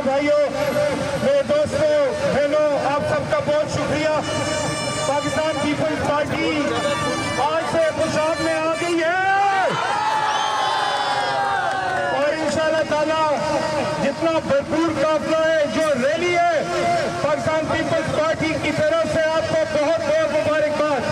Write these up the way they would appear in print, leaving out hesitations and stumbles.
भाइयों, मेरे दोस्तों, बहनों, आप सबका बहुत शुक्रिया। पाकिस्तान पीपल्स पार्टी आज से खुशाब में आ गई है और इंशाअल्लाह ताला जितना भरपूर काफिला है, जो रैली है, पाकिस्तान पीपल्स पार्टी की तरफ से आपको बहुत बहुत मुबारकबाद।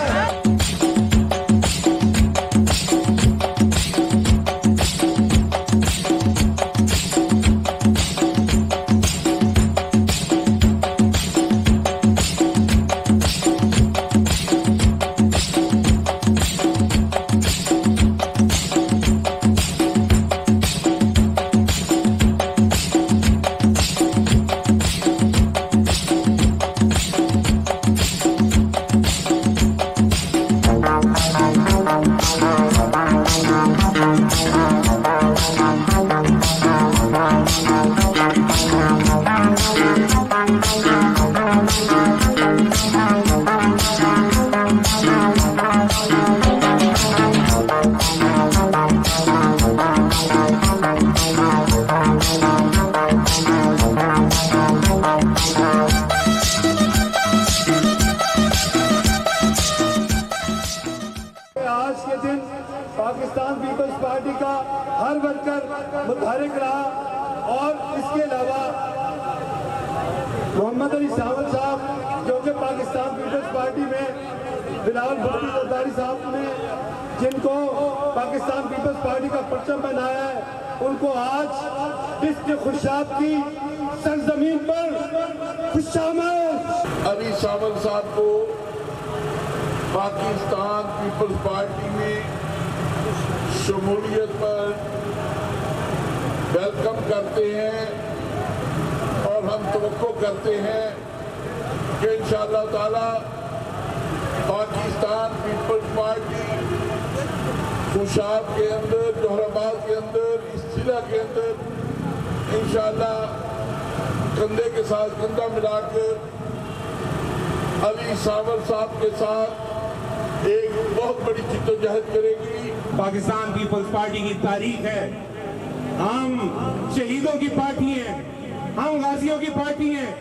आज के दिन पाकिस्तान पीपल्स पार्टी का हर वर्कर मुतहरिक रहा और इसके अलावा मोहम्मद अली सावल साहब, जो कि पाकिस्तान पीपल्स पार्टी में बिलावल भुट्टो जरदारी साहब ने जिनको पाकिस्तान पीपल्स पार्टी का परचम बनाया है, उनको आज डिस्ट्रिक्ट खुशाब की सरजमीन पर खुशामद। अली सावल साहब को पाकिस्तान पीपल्स पार्टी में शमूलियत पर वेलकम करते हैं और हम तवक्को करते हैं कि इंशाअल्लाह ताला पाकिस्तान पीपल्स पार्टी खुशाब के अंदर, जोहराबाद के अंदर, इस जिला के अंदर इंशाअल्लाह कंधे के साथ कंधा मिलाकर अली सावल साहब के साथ एक बहुत बड़ी जिद्दोजहद करेगी। पाकिस्तान पीपल्स पार्टी की तारीख है, हम शहीदों की पार्टी हैं, हम गाजियों की पार्टी हैं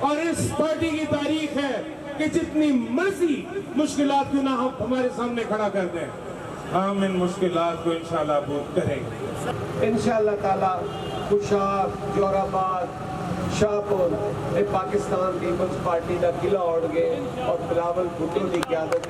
और इस पार्टी की तारीख है कि जितनी मर्जी मुश्किलात क्यों ना हमारे सामने खड़ा कर दें, हम इन मुश्किलात को इंशाल्लाह दूर करेंगे। इंशाअल्लाह ताला खुशाब, जोराबाद, शाहपुर पाकिस्तान पीपल्स पार्टी का किला उड़ गए और बिलावल भुट्टो की क़यादत